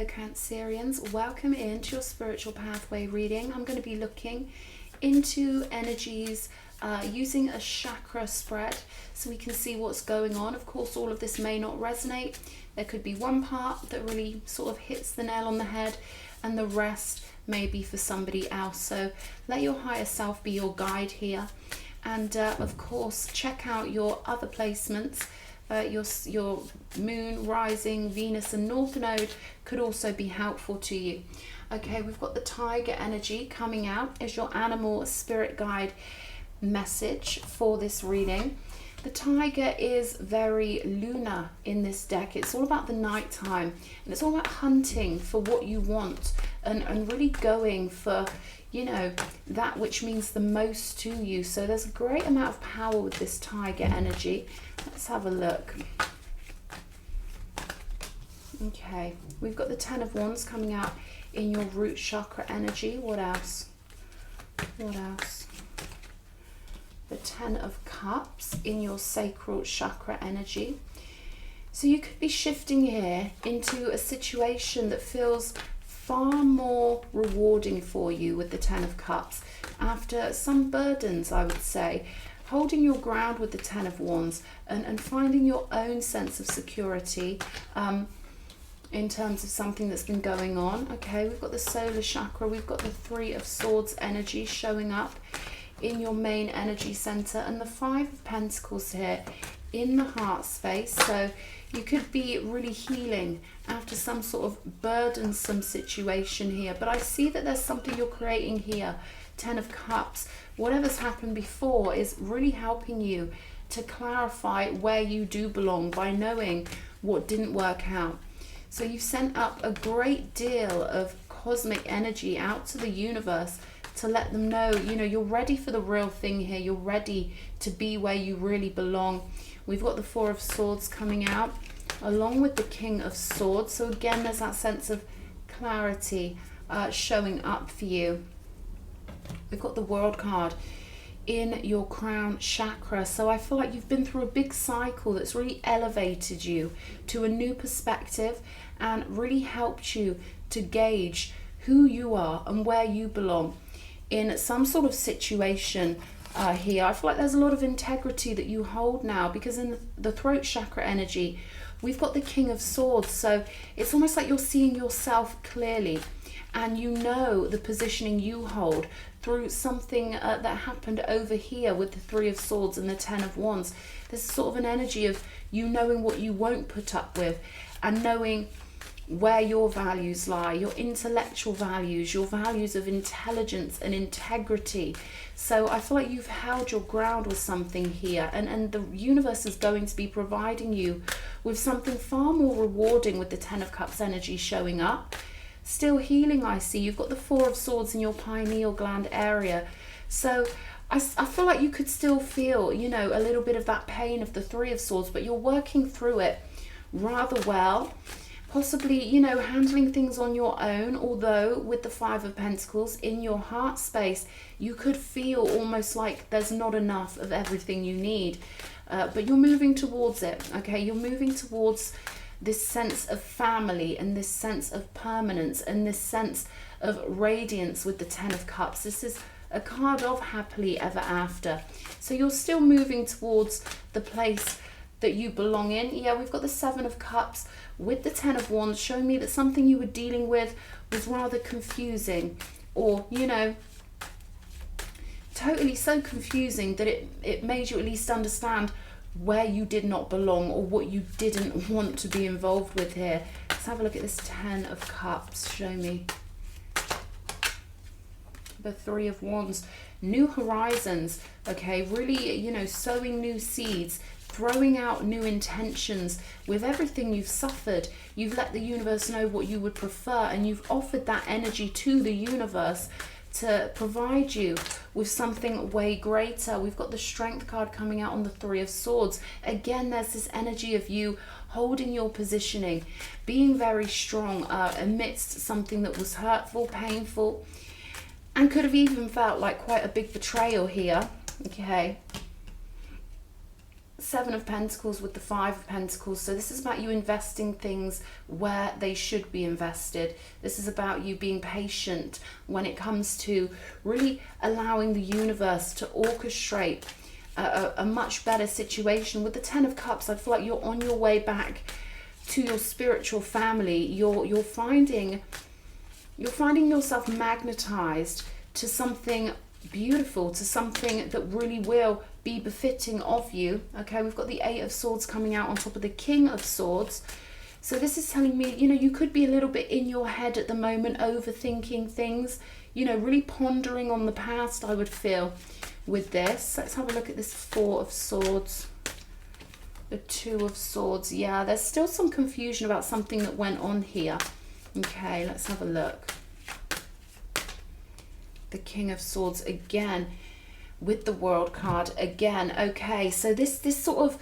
Hello Cancerians, welcome into your spiritual pathway reading. I'm going to be looking into energies using a chakra spread so we can see what's going on. Of course, all of this may not resonate. There could be one part that really sort of hits the nail on the head and the rest may be for somebody else. So let your higher self be your guide here. And of course, check out your other placements. Your moon, rising, Venus and North Node could also be helpful to you. Okay, we've got the tiger energy coming out as your animal spirit guide message for this reading. The tiger is very lunar in this deck. It's all about the nighttime and it's all about hunting for what you want and really going for, you know, that which means the most to you. So there's a great amount of power with this tiger energy. Let's have a look. Okay, we've got the 10 of Wands coming out in your root chakra energy. What else? What else? The 10 of Cups in your sacral chakra energy. So you could be shifting here into a situation that feels far more rewarding for you with the 10 of Cups after some burdens, I would say. Holding your ground with the 10 of Wands and finding your own sense of security in terms of something that's been going on. Okay, we've got the solar chakra, we've got the 3 of Swords energy showing up in your main energy center and the 5 of Pentacles here in the heart space. So you could be really healing after some sort of burdensome situation here, but I see that there's something you're creating here. 10 of Cups, whatever's happened before is really helping you to clarify where you do belong by knowing what didn't work out. So you've sent up a great deal of cosmic energy out to the universe to let them know, you know, you're ready for the real thing here. You're ready to be where you really belong. We've got the 4 of Swords coming out along with the King of Swords. So again, there's that sense of clarity showing up for you. We've got the World card in your crown chakra. So I feel like you've been through a big cycle that's really elevated you to a new perspective and really helped you to gauge who you are and where you belong in some sort of situation here. I feel like there's a lot of integrity that you hold now, because in the throat chakra energy, we've got the King of Swords. So it's almost like you're seeing yourself clearly and you know the positioning you hold through something that happened over here with the 3 of Swords and the 10 of Wands. There's sort of an energy of you knowing what you won't put up with and knowing where your values lie, your intellectual values, your values of intelligence and integrity. So I feel like you've held your ground with something here, and the universe is going to be providing you with something far more rewarding with the 10 of Cups energy showing up. Still healing, I see. You've got the 4 of Swords in your pineal gland area. So I feel like you could still feel, you know, a little bit of that pain of the 3 of Swords, but you're working through it rather well. Possibly, you know, handling things on your own, although with the 5 of Pentacles in your heart space, you could feel almost like there's not enough of everything you need. But you're moving towards it, okay? You're moving towards this sense of family and this sense of permanence and this sense of radiance with the 10 of Cups. This is a card of happily ever after. So you're still moving towards the place that you belong in. Yeah, we've got the 7 of Cups with the 10 of Wands showing me that something you were dealing with was rather confusing, or, you know, totally so confusing that it made you at least understand where you did not belong or what you didn't want to be involved with here. Let's have a look at this 10 of Cups. Show me. The 3 of Wands. New horizons, okay? Really, you know, sowing new seeds, throwing out new intentions. With everything you've suffered, you've let the universe know what you would prefer, and you've offered that energy to the universe to provide you with something way greater. We've got the Strength card coming out on the 3 of Swords. Again, there's this energy of you holding your positioning, being very strong amidst something that was hurtful, painful, and could have even felt like quite a big betrayal here. Okay. Seven of Pentacles with the Five of Pentacles. So this is about you investing things where they should be invested. This is about you being patient when it comes to really allowing the universe to orchestrate a much better situation. With the Ten of Cups, I feel like you're on your way back to your spiritual family. You're finding yourself magnetized to something beautiful, to something that really will be befitting of you. Okay, we've got the Eight of Swords coming out on top of the King of Swords. So this is telling me, you know, you could be a little bit in your head at the moment, overthinking things, you know, really pondering on the past, I would feel, with this. Let's have a look at this Four of Swords. The Two of Swords. Yeah, there's still some confusion about something that went on here. Okay, let's have a look. The King of Swords again with the World card again. Okay, so this sort of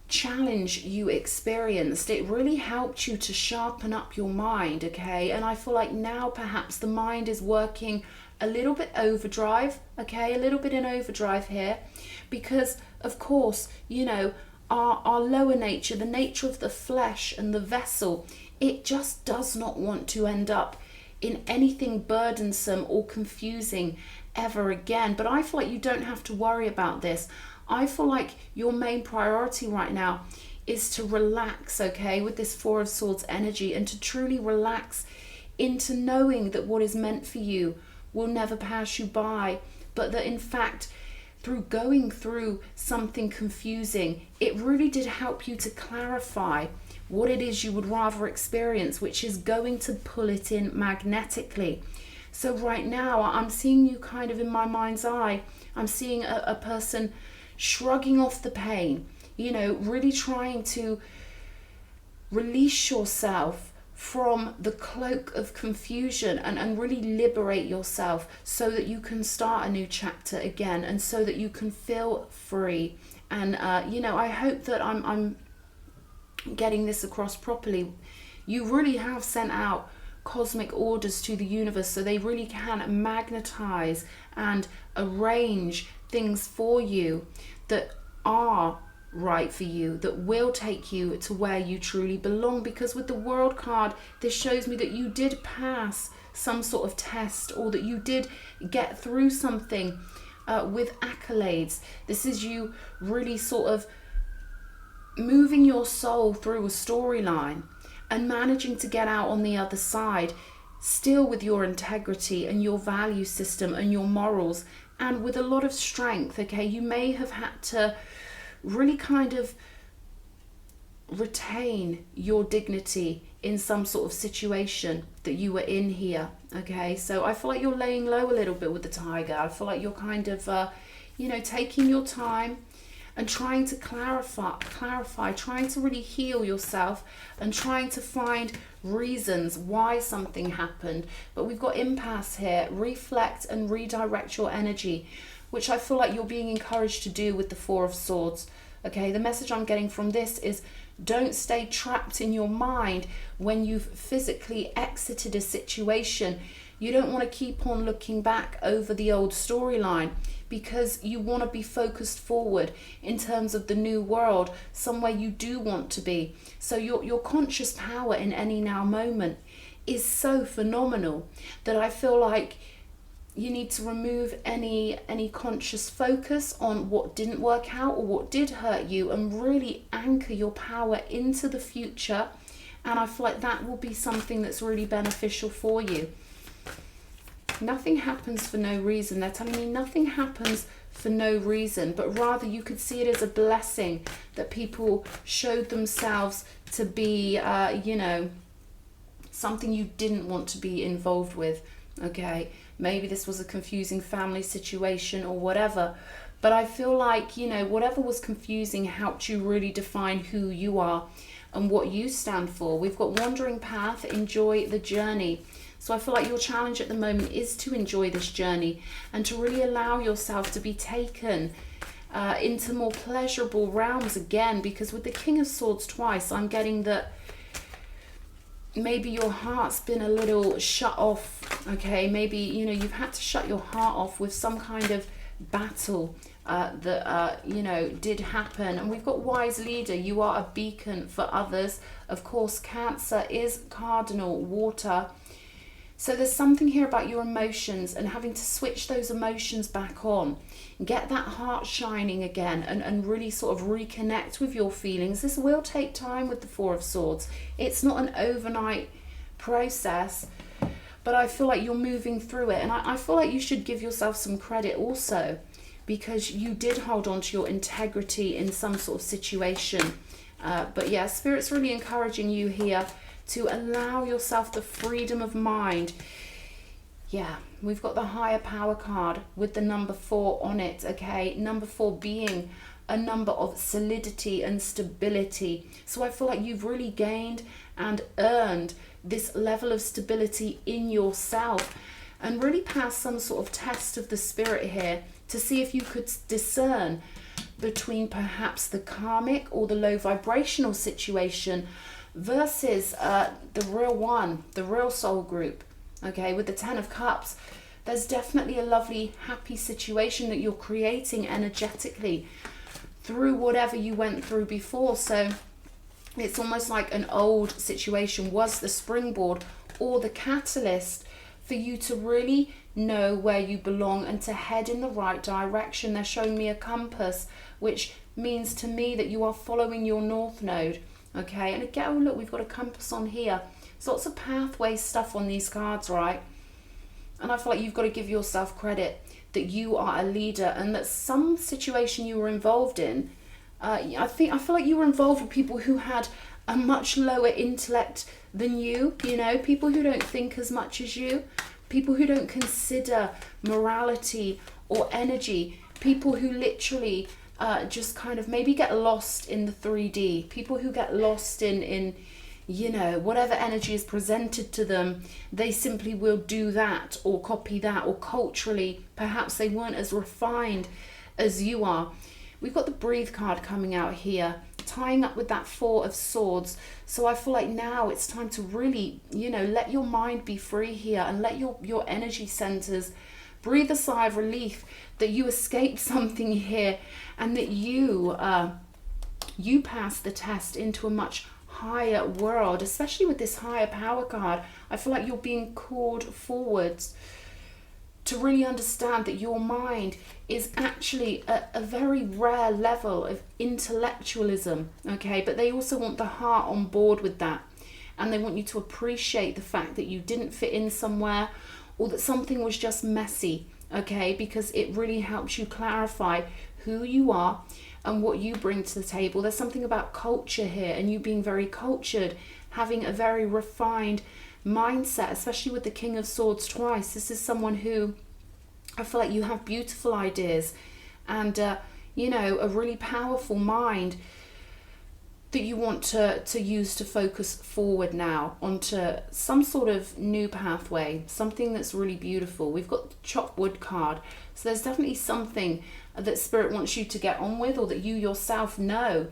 challenge you experienced, it really helped you to sharpen up your mind. Okay, and I feel like now perhaps the mind is working a little bit overdrive. Okay, a little bit in overdrive here, because of course, you know, our lower nature, the nature of the flesh and the vessel, it just does not want to end up in anything burdensome or confusing ever again. But I feel like you don't have to worry about this. I feel like your main priority right now is to relax, okay, with this Four of Swords energy, and to truly relax into knowing that what is meant for you will never pass you by, but that in fact, through going through something confusing, it really did help you to clarify what it is you would rather experience, which is going to pull it in magnetically. So right now, I'm seeing you kind of in my mind's eye, I'm seeing a person shrugging off the pain, you know, really trying to release yourself from the cloak of confusion and really liberate yourself so that you can start a new chapter again, and so that you can feel free. And, you know, I hope that I'm getting this across properly. You really have sent out cosmic orders to the universe so they really can magnetize and arrange things for you that are right for you, that will take you to where you truly belong. Because with the World card, this shows me that you did pass some sort of test, or that you did get through something with accolades. This is you really sort of moving your soul through a storyline and managing to get out on the other side, still with your integrity and your value system and your morals, and with a lot of strength. Okay, you may have had to really kind of retain your dignity in some sort of situation that you were in here. Okay, so I feel like you're laying low a little bit with the Tiger. I feel like you're kind of you know, taking your time and trying to clarify, trying to really heal yourself, and trying to find reasons why something happened. But we've got impasse here. Reflect and redirect your energy, which I feel like you're being encouraged to do with the Four of Swords. Okay, the message I'm getting from this is, don't stay trapped in your mind when you've physically exited a situation. You don't want to keep on looking back over the old storyline, because you want to be focused forward in terms of the new world, somewhere you do want to be. So your conscious power in any now moment is so phenomenal that I feel like you need to remove any conscious focus on what didn't work out or what did hurt you, and really anchor your power into the future. And I feel like that will be something that's really beneficial for you. Nothing happens for no reason. They're telling me nothing happens for no reason, but rather you could see it as a blessing that people showed themselves to be, you know, something you didn't want to be involved with. Okay, maybe this was a confusing family situation or whatever, but I feel like, you know, whatever was confusing helped you really define who you are and what you stand for. We've got wandering path, enjoy the journey. So I feel like your challenge at the moment is to enjoy this journey and to really allow yourself to be taken into more pleasurable realms again. Because with the King of Swords twice, I'm getting that maybe your heart's been a little shut off. Okay, maybe, you know, you've had to shut your heart off with some kind of battle that you know, did happen. And we've got wise leader. You are a beacon for others. Of course, Cancer is cardinal water. So there's something here about your emotions and having to switch those emotions back on. Get that heart shining again and really sort of reconnect with your feelings. This will take time with the Four of Swords. It's not an overnight process, but I feel like you're moving through it. And I feel like you should give yourself some credit also, because you did hold on to your integrity in some sort of situation. But yeah, Spirit's really encouraging you here to allow yourself the freedom of mind. Yeah, we've got the higher power card with the number 4 on it, okay? Number 4 being a number of solidity and stability. So I feel like you've really gained and earned this level of stability in yourself, and really passed some sort of test of the spirit here to see if you could discern between perhaps the karmic or the low vibrational situation versus the real one, the real soul group. Okay, with the 10 of Cups, there's definitely a lovely, happy situation that you're creating energetically through whatever you went through before. So it's almost like an old situation was the springboard or the catalyst for you to really know where you belong and to head in the right direction. They're showing me a compass, which means to me that you are following your north node. Okay, and again, oh look, we've got a compass on here. There's lots of pathway stuff on these cards, right? And I feel like you've got to give yourself credit that you are a leader, and that some situation you were involved in, I feel like you were involved with people who had a much lower intellect than you, you know, people who don't think as much as you, people who don't consider morality or energy, people who literally just kind of maybe get lost in the 3D, people who get lost in you know, whatever energy is presented to them, they simply will do that or copy that, or culturally perhaps they weren't as refined as you are. We've got the Breathe card coming out here, tying up with that 4 of Swords. So I feel like now it's time to really, you know, let your mind be free here and let your energy centers breathe a sigh of relief that you escaped something here, and that you pass the test into a much higher world, especially with this higher power card. I feel like you're being called forwards to really understand that your mind is actually a very rare level of intellectualism, okay? But they also want the heart on board with that, and they want you to appreciate the fact that you didn't fit in somewhere, or that something was just messy, okay? Because it really helps you clarify who you are and what you bring to the table. There's something about culture here, and you being very cultured, having a very refined mindset, especially with the King of Swords twice. This is someone who, I feel like you have beautiful ideas and you know, a really powerful mind that you want to use to focus forward now onto some sort of new pathway, something that's really beautiful. We've got the Chop Wood card, so there's definitely something that Spirit wants you to get on with, or that you yourself know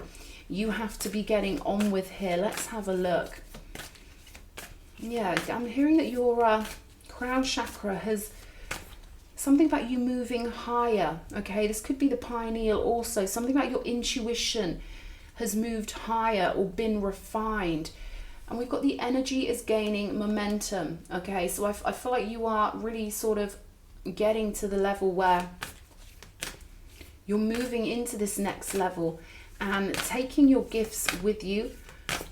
you have to be getting on with here. Let's have a look. Yeah, I'm hearing that your crown chakra has something about you moving higher, okay? This could be the pineal also. Something about your intuition has moved higher or been refined. And we've got the energy is gaining momentum, okay? So I feel like you are really sort of getting to the level where you're moving into this next level and taking your gifts with you,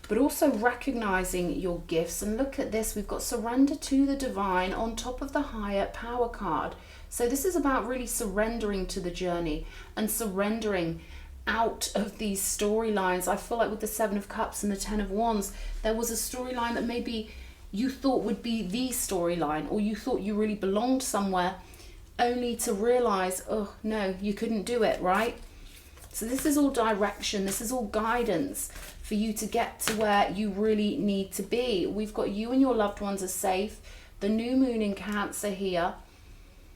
but also recognizing your gifts. And look at this, we've got surrender to the divine on top of the higher power card. So this is about really surrendering to the journey and surrendering out of these storylines. I feel like with the 7 of Cups and the 10 of Wands, there was a storyline that maybe you thought would be the storyline, or you thought you really belonged somewhere, only to realize, oh no, you couldn't do it, right? So this is all direction, this is all guidance for you to get to where you really need to be. We've got you and your loved ones are safe. The new moon in Cancer here.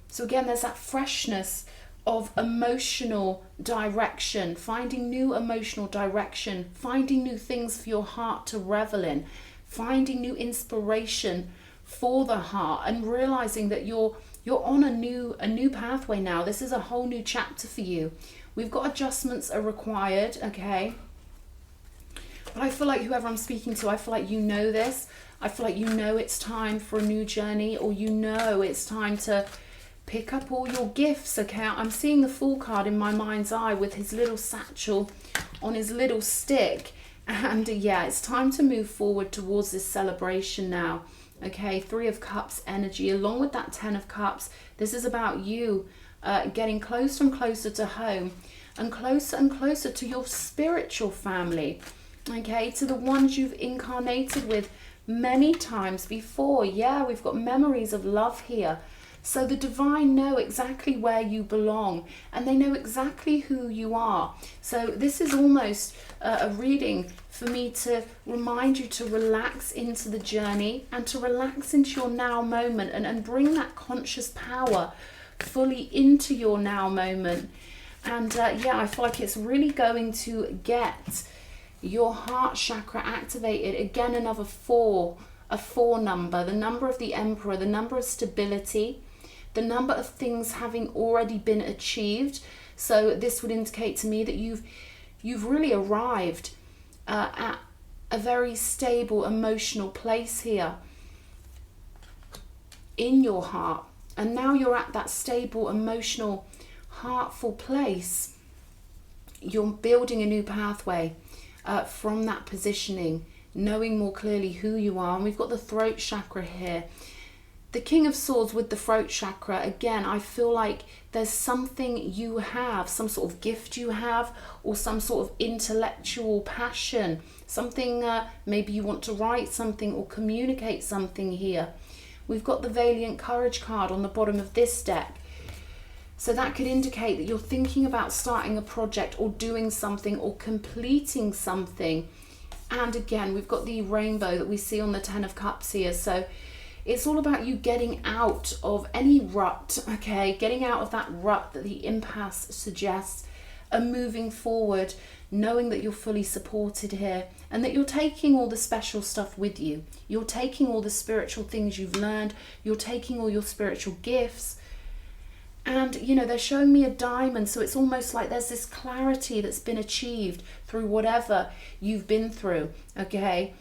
So again, there's that freshness of emotional direction, finding new emotional direction, finding new things for your heart to revel in, finding new inspiration for the heart, and realizing that your you're on a new pathway now. This is a whole new chapter for you. We've got adjustments are required, okay? But I feel like whoever I'm speaking to, I feel like you know this. I feel like you know it's time for a new journey, or you know it's time to pick up all your gifts, okay? I'm seeing the Fool card in my mind's eye with his little satchel on his little stick. And yeah, it's time to move forward towards this celebration now, okay? 3 of Cups energy, along with that 10 of Cups. This is about you getting closer and closer to home, and closer to your spiritual family, okay? To the ones you've incarnated with many times before. Yeah, we've got memories of love here. So the divine know exactly where you belong, and they know exactly who you are. So this is almost a reading for me to remind you to relax into the journey and to relax into your now moment, and bring that conscious power fully into your now moment. And yeah, I feel like it's really going to get your heart chakra activated. Again, another 4, a 4 number, the number of the Emperor, the number of stability, the number of things having already been achieved. So this would indicate to me that you've really arrived at a very stable emotional place here in your heart, and now you're at that stable emotional heartful place. You're building a new pathway from that positioning, knowing more clearly who you are. And we've got the throat chakra here, the King of Swords with the throat chakra. Again, I feel like there's something you have, some sort of gift you have, or some sort of intellectual passion, something maybe you want to write something or communicate something here. We've got the Valiant Courage card on the bottom of this deck. So that could indicate that you're thinking about starting a project or doing something or completing something. And again, we've got the rainbow that we see on the 10 of Cups here. So it's all about you getting out of any rut, okay? Getting out of that rut that the impasse suggests, and moving forward, knowing that you're fully supported here, and that you're taking all the special stuff with you. You're taking all the spiritual things you've learned. You're taking all your spiritual gifts. And, you know, they're showing me a diamond. So it's almost like there's this clarity that's been achieved through whatever you've been through, okay?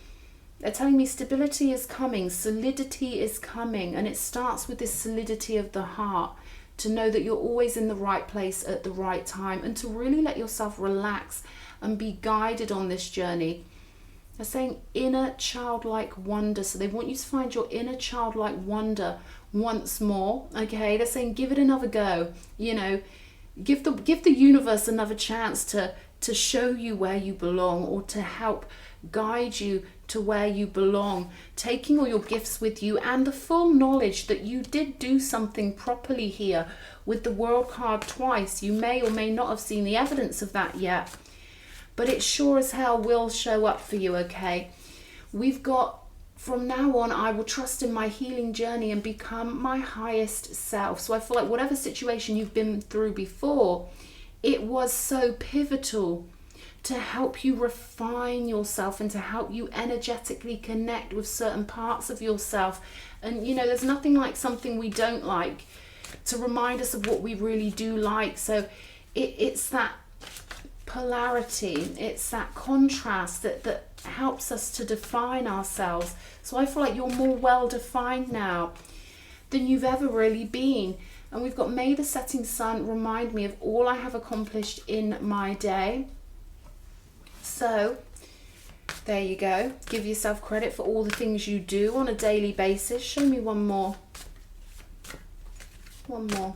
They're telling me stability is coming, solidity is coming. And it starts with this solidity of the heart, to know that you're always in the right place at the right time, and to really let yourself relax and be guided on this journey. They're saying inner childlike wonder. So they want you to find your inner childlike wonder once more, okay? They're saying give it another go, you know, give the universe another chance to show you where you belong, or to help guide you to where you belong, taking all your gifts with you, and the full knowledge that you did do something properly here with the World card twice. You may or may not have seen the evidence of that yet, but it sure as hell will show up for you, okay? We've got, from now on, I will trust in my healing journey and become my highest self. So I feel like whatever situation you've been through before, it was so pivotal to help you refine yourself and to help you energetically connect with certain parts of yourself. And, you know, there's nothing like something we don't like to remind us of what we really do like. So it's that polarity, it's that contrast that helps us to define ourselves. So I feel like you're more well defined now than you've ever really been. And we've got, may the setting sun remind me of all I have accomplished in my day. So there you go. Give yourself credit for all the things you do on a daily basis. Show me one more. One more.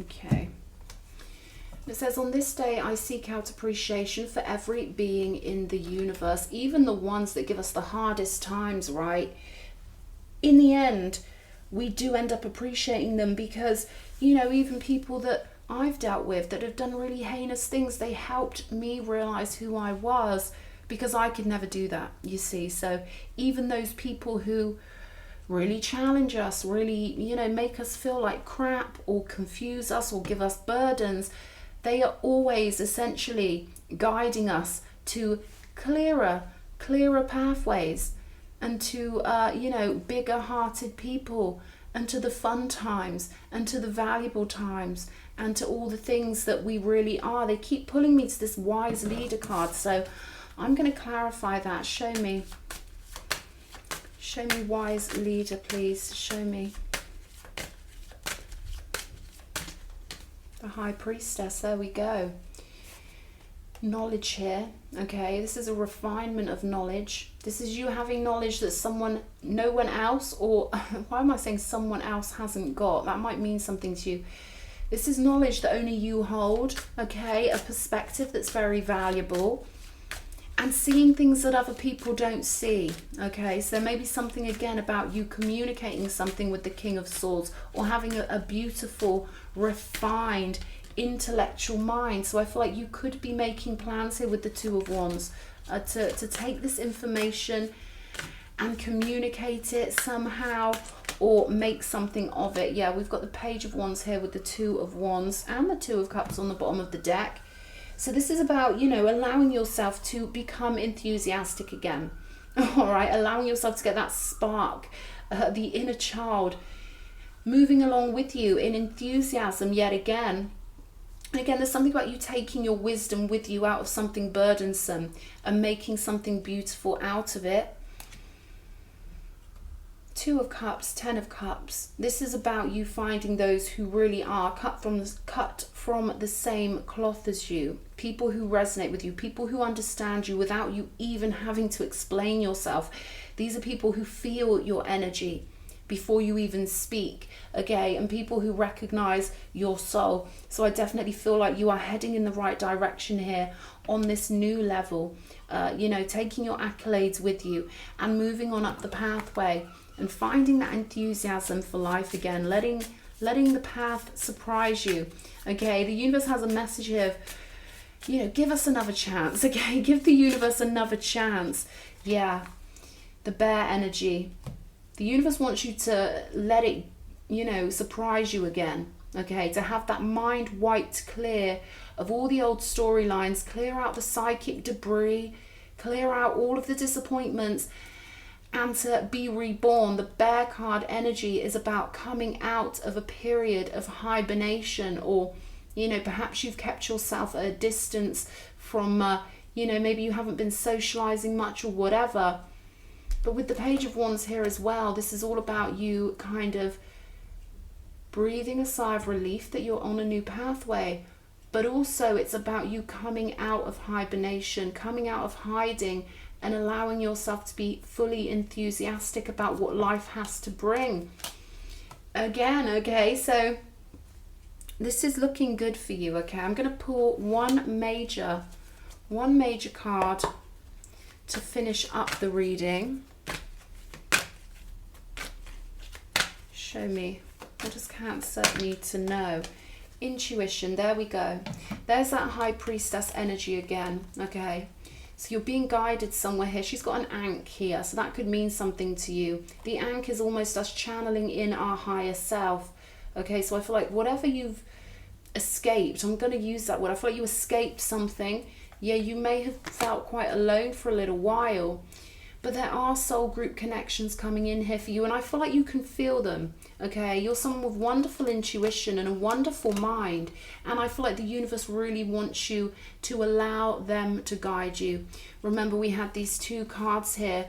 Okay. It says, on this day I seek out appreciation for every being in the universe, even the ones that give us the hardest times, right? In the end, we do end up appreciating them, because, you know, even people that I've dealt with that have done really heinous things, they helped me realize who I was, because I could never do that, you see. So even those people who really challenge us, really, you know, make us feel like crap, or confuse us, or give us burdens, they are always essentially guiding us to clearer pathways, and to, you know, bigger hearted people, and to the fun times, and to the valuable times, and to all the things that we really are. They keep pulling me to this wise leader card. So I'm going to clarify that. Show me. Show me wise leader, please. Show me. The High Priestess. There we go. Knowledge here. Okay, this is a refinement of knowledge. This is you having knowledge that no one else, or why am I saying someone else hasn't got? That might mean something to you. This is knowledge that only you hold. Okay, a perspective that's very valuable, and seeing things that other people don't see. Okay, so there may be something again about you communicating something with the King of Swords, or having a beautiful, refined, intellectual mind. So I feel like you could be making plans here with the Two of Wands to take this information and communicate it somehow, or make something of it. Yeah, we've got the Page of Wands here with the Two of Wands and the Two of Cups on the bottom of the deck. So this is about, you know, allowing yourself to become enthusiastic again. All right, allowing yourself to get that spark, the inner child moving along with you in enthusiasm yet again. Again, there's something about you taking your wisdom with you out of something burdensome and making something beautiful out of it. Two of Cups, Ten of Cups. This is about you finding those who really are cut from the same cloth as you. People who resonate with you, people who understand you without you even having to explain yourself. These are people who feel your energy before you even speak, okay, and people who recognize your soul. So I definitely feel like you are heading in the right direction here on this new level, you know, taking your accolades with you and moving on up the pathway and finding that enthusiasm for life again, letting the path surprise you. Okay, the universe has a message here of, you know, give us another chance. Okay, give the universe another chance. Yeah, the bear energy. The universe wants you to let it, you know, surprise you again. Okay, to have that mind wiped clear of all the old storylines, clear out the psychic debris, clear out all of the disappointments, and to be reborn. The bear card energy is about coming out of a period of hibernation, or, you know, perhaps you've kept yourself at a distance from, you know, maybe you haven't been socializing much or whatever. But with the Page of Wands here as well, this is all about you kind of breathing a sigh of relief that you're on a new pathway. But also it's about you coming out of hibernation, coming out of hiding, and allowing yourself to be fully enthusiastic about what life has to bring. Again, okay, so this is looking good for you, okay? I'm going to pull one major card to finish up the reading. Show me, what does Cancer need to know? Intuition, there we go. There's that High Priestess energy again, okay? So you're being guided somewhere here. She's got an ankh here, so that could mean something to you. The ankh is almost us channeling in our higher self, okay? So I feel like whatever you've escaped, I'm going to use that word. I feel like you escaped something. Yeah, you may have felt quite alone for a little while, but there are soul group connections coming in here for you, and I feel like you can feel them, okay? You're someone with wonderful intuition and a wonderful mind, and I feel like the universe really wants you to allow them to guide you. Remember, we had these two cards here,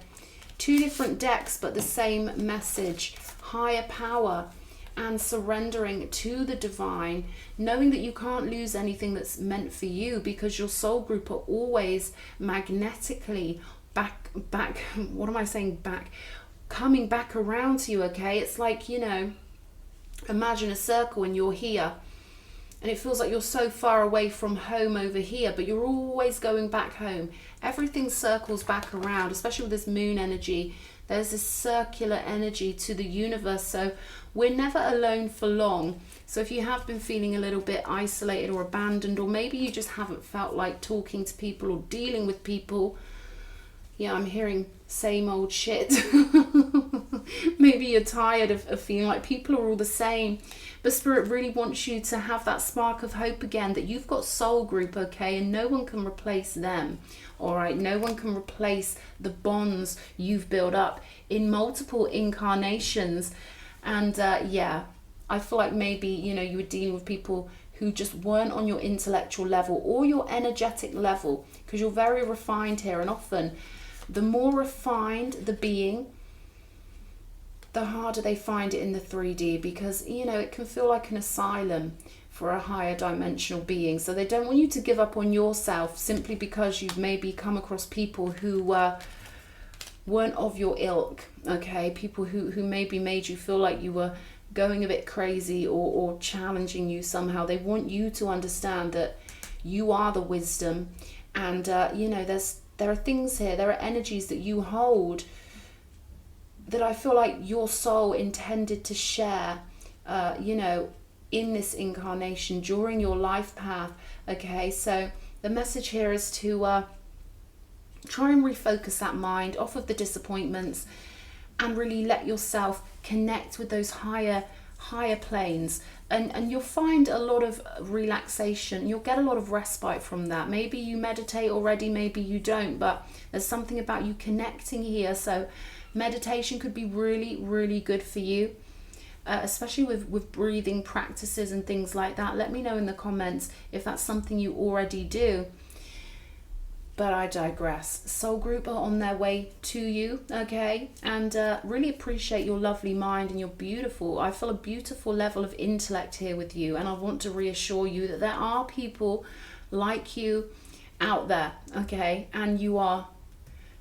two different decks, but the same message: higher power and surrendering to the divine, knowing that you can't lose anything that's meant for you, because your soul group are always magnetically coming back around to you, okay? It's like, you know, imagine a circle and you're here, and it feels like you're so far away from home over here, but you're always going back home. Everything circles back around, especially with this moon energy. There's this circular energy to the universe, so we're never alone for long. So if you have been feeling a little bit isolated or abandoned, or maybe you just haven't felt like talking to people or dealing with people, yeah, I'm hearing same old shit. Maybe you're tired of feeling like people are all the same. But Spirit really wants you to have that spark of hope again, that you've got soul group, okay? And no one can replace them, all right? No one can replace the bonds you've built up in multiple incarnations. And yeah, I feel like maybe, you know, you were dealing with people who just weren't on your intellectual level or your energetic level, because you're very refined here. And often the more refined the being, the harder they find it in the 3D, because, you know, it can feel like an asylum for a higher dimensional being. So they don't want you to give up on yourself simply because you've maybe come across people who weren't of your ilk, okay? People who maybe made you feel like you were going a bit crazy or challenging you somehow. They want you to understand that you are the wisdom, and you know, there are things here, there are energies that you hold that I feel like your soul intended to share, you know, in this incarnation during your life path, okay? So the message here is to try and refocus that mind off of the disappointments and really let yourself connect with those higher planes, and you'll find a lot of relaxation. You'll get a lot of respite from that. Maybe you meditate already, maybe you don't, but there's something about you connecting here. So meditation could be really, really good for you, especially with breathing practices and things like that. Let me know in the comments if that's something you already do. But I digress. Soul group are on their way to you, okay? And really appreciate your lovely mind and your beautiful, I feel a beautiful level of intellect here with you. And I want to reassure you that there are people like you out there, okay? And you are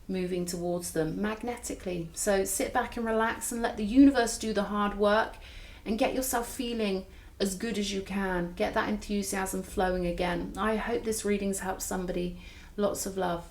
moving towards them magnetically. So sit back and relax and let the universe do the hard work, and get yourself feeling as good as you can. Get that enthusiasm flowing again. I hope this reading's helped somebody. Lots of love.